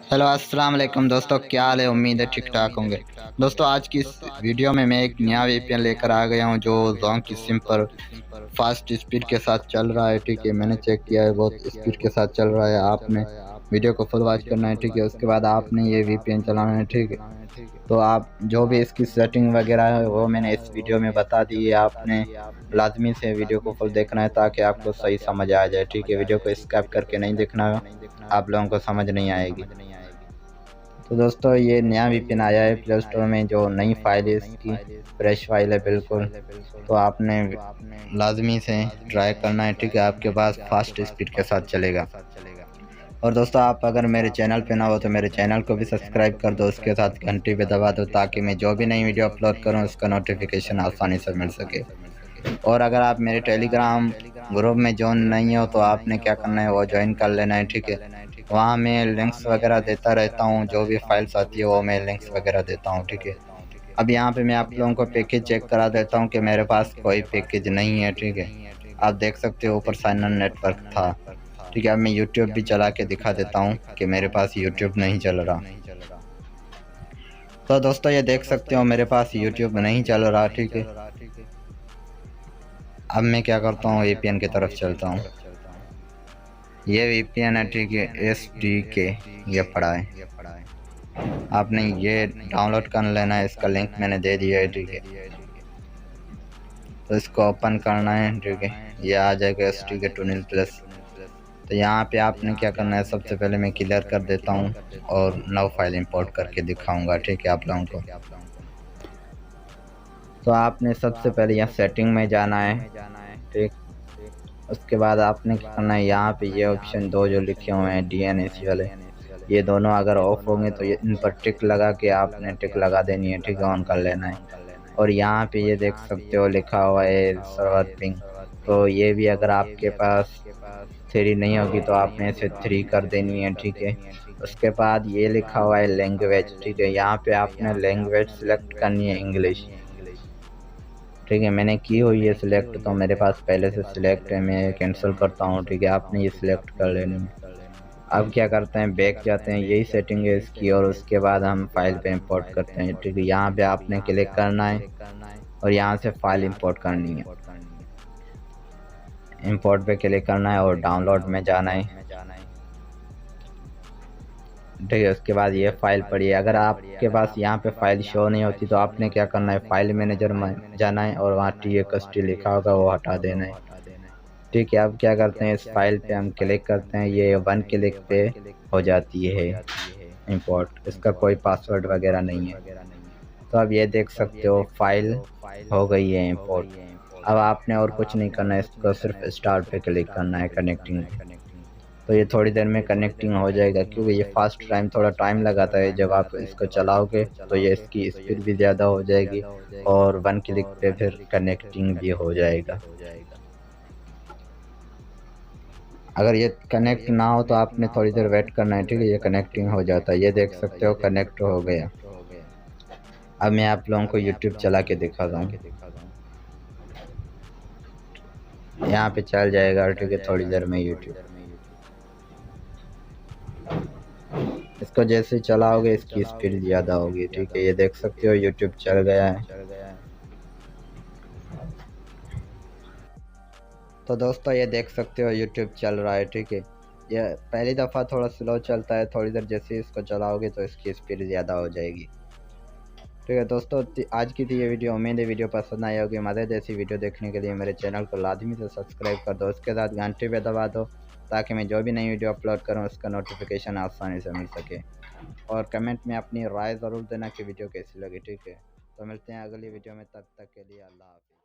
Hello अस्सलाम वालेकुम दोस्तों, क्या हाल है। उम्मीद है ठीक ठाक होंगे। दोस्तों आज की इस वीडियो में मैं एक नया वीपीएन लेकर आ गया हूं जो जोंग की सिम पर फास्ट स्पीड के साथ चल रहा है। ठीक है, मैंने चेक किया है, बहुत स्पीड के साथ चल रहा है। आपने वीडियो को फुल वॉच करना है। ठीक है, उसके बाद आपने ये वीपीएन चलाना है। ठीक है, तो आप जो भी इसकी सेटिंग वगैरह है वो मैंने इस वीडियो में बता दी है। आपने लाजमी से वीडियो को फुल देखना है ताकि आपको सही समझ आ जाए। ठीक है, वीडियो को स्किप करके नहीं देखना, आप लोगों को समझ नहीं आएगी। तो दोस्तों ये नया वीपीएन आया है प्ले स्टोर में, जो नई फाइल है इसकी फ्रेश फाइल है बिल्कुल। तो आपने लाजमी से ट्राई करना है। ठीक है, आपके पास फास्ट स्पीड के साथ चलेगा। और दोस्तों आप अगर मेरे चैनल पे ना हो तो मेरे चैनल को भी सब्सक्राइब कर दो, उसके साथ घंटी पे दबा दो ताकि मैं जो भी नई वीडियो अपलोड करूं उसका नोटिफिकेशन आसानी से मिल सके। और अगर आप मेरे टेलीग्राम ग्रुप में ज्वाइन नहीं हो तो आपने क्या करना है, वो ज्वाइन कर लेना है। ठीक है, वहाँ मैं लिंक्स वगैरह देता रहता हूँ, जो भी फाइल्स आती है वो मैं लिंक्स वगैरह देता हूँ। ठीक है, अब यहाँ पे मैं आप लोगों को पैकेज चेक करा देता हूँ कि मेरे पास कोई पैकेज नहीं है। ठीक है, आप देख सकते हो ऊपर साइन इन नेटवर्क था। ठीक है, अब मैं यूट्यूब भी चला के दिखा देता हूँ कि मेरे पास यूट्यूब नहीं चल रहा। तो दोस्तों ये देख सकते हो मेरे पास यूट्यूब नहीं चल रहा। ठीक है, अब मैं क्या करता हूँ, वीपीएन की तरफ चलता हूँ। ये वीपीएन है। ठीक है, SDK ये पड़ा है, आपने ये डाउनलोड कर लेना है। इसका लिंक मैंने दे दिया है। ठीक है, तो इसको ओपन करना है। ठीक है, ये आ जाएगा SDK टूनिल प्लस। तो यहाँ पे आपने क्या करना है, सबसे पहले मैं क्लियर कर देता हूँ और नव फाइल इंपोर्ट करके दिखाऊंगा। ठीक है, आप लोगों को तो आपने सबसे पहले यहाँ सेटिंग में जाना है। ठीक, उसके बाद आपने क्या करना है, यहाँ पे ये ऑप्शन दो जो लिखे हुए हैं DNS वाले, ये दोनों अगर ऑफ होंगे तो ये इन पर टिक लगा के आपने टिक लगा देनी है। ठीक है, ऑन कर लेना है। और यहाँ पे ये देख सकते हो लिखा हुआ है सर्वर पिंग, तो ये भी अगर आपके पास 3 नहीं होगी तो आपने इसे 3 कर देनी है। ठीक है, उसके बाद ये लिखा हुआ है लैंग्वेज। ठीक है, यहाँ पे आपने लैंग्वेज सिलेक्ट करनी है इंग्लिश। ठीक है, मैंने की हुई है सिलेक्ट, तो मेरे पास पहले से सिलेक्ट है, मैं कैंसिल करता हूँ। ठीक है, आपने ये सिलेक्ट कर लेनी है। अब क्या करते हैं, बैक जाते हैं, यही सेटिंग है इसकी, और उसके बाद हम फाइल पे इंपोर्ट करते हैं। ठीक है, यहाँ पे आपने क्लिक करना है और यहाँ से फाइल इंपोर्ट करनी है। इंपोर्ट पे क्लिक करना है और डाउनलोड में जाना है। ठीक है, उसके बाद ये फाइल पड़ी है। अगर आपके पास यहाँ पे फाइल शो नहीं होती तो आपने क्या करना है, फाइल मैनेजर में जाना है और वहाँ TXT लिखा होगा वो हटा देना है। ठीक है, अब क्या करते हैं, इस फाइल पे हम क्लिक करते हैं, ये 1 क्लिक पे हो जाती है इंपोर्ट, इसका कोई पासवर्ड वगैरह नहीं है। तो अब ये देख सकते हो फाइल हो गई है इंपोर्ट। अब आपने और कुछ नहीं करना है, इसको सिर्फ स्टार्ट पे क्लिक करना है कनेक्टिंग पे। तो ये थोड़ी देर में कनेक्टिंग हो जाएगा, क्योंकि ये फास्ट टाइम थोड़ा टाइम लगाता है। जब आप इसको चलाओगे तो ये इसकी स्पीड भी ज़्यादा हो जाएगी और 1 क्लिक पे फिर कनेक्टिंग भी हो जाएगा। अगर ये कनेक्ट ना हो तो आपने थोड़ी देर वेट करना है। ठीक है, ये कनेक्टिंग हो जाता है, ये देख सकते हो कनेक्ट हो गया। अब मैं आप लोगों को यूट्यूब चला के दिखाता हूँ, यहाँ पे चल जाएगा। ठीक है, थोड़ी देर में यूट्यूब, इसको जैसे चलाओगे इसकी स्पीड ज़्यादा होगी। ठीक है, ये देख सकते हो यूट्यूब चल गया है। तो दोस्तों ये देख सकते हो यूट्यूब चल रहा है। ठीक है, ये पहली दफ़ा थोड़ा स्लो चलता है, थोड़ी देर जैसे इसको चलाओगे तो इसकी स्पीड ज़्यादा हो जाएगी। ठीक है दोस्तों, आज की थी ये वीडियो। उम्मीद है वीडियो पसंद आई होगी। मज़े जैसी वीडियो देखने के लिए मेरे चैनल को लाजमी से सब्सक्राइब कर दो, उसके साथ घंटे पे दबा दो ताकि मैं जो भी नई वीडियो अपलोड करूं उसका नोटिफिकेशन आसानी से मिल सके। और कमेंट में अपनी राय ज़रूर देना कि वीडियो कैसी लगी। ठीक है, तो मिलते हैं अगली वीडियो में, तब तक के लिए अल्लाह हाफ़िज़।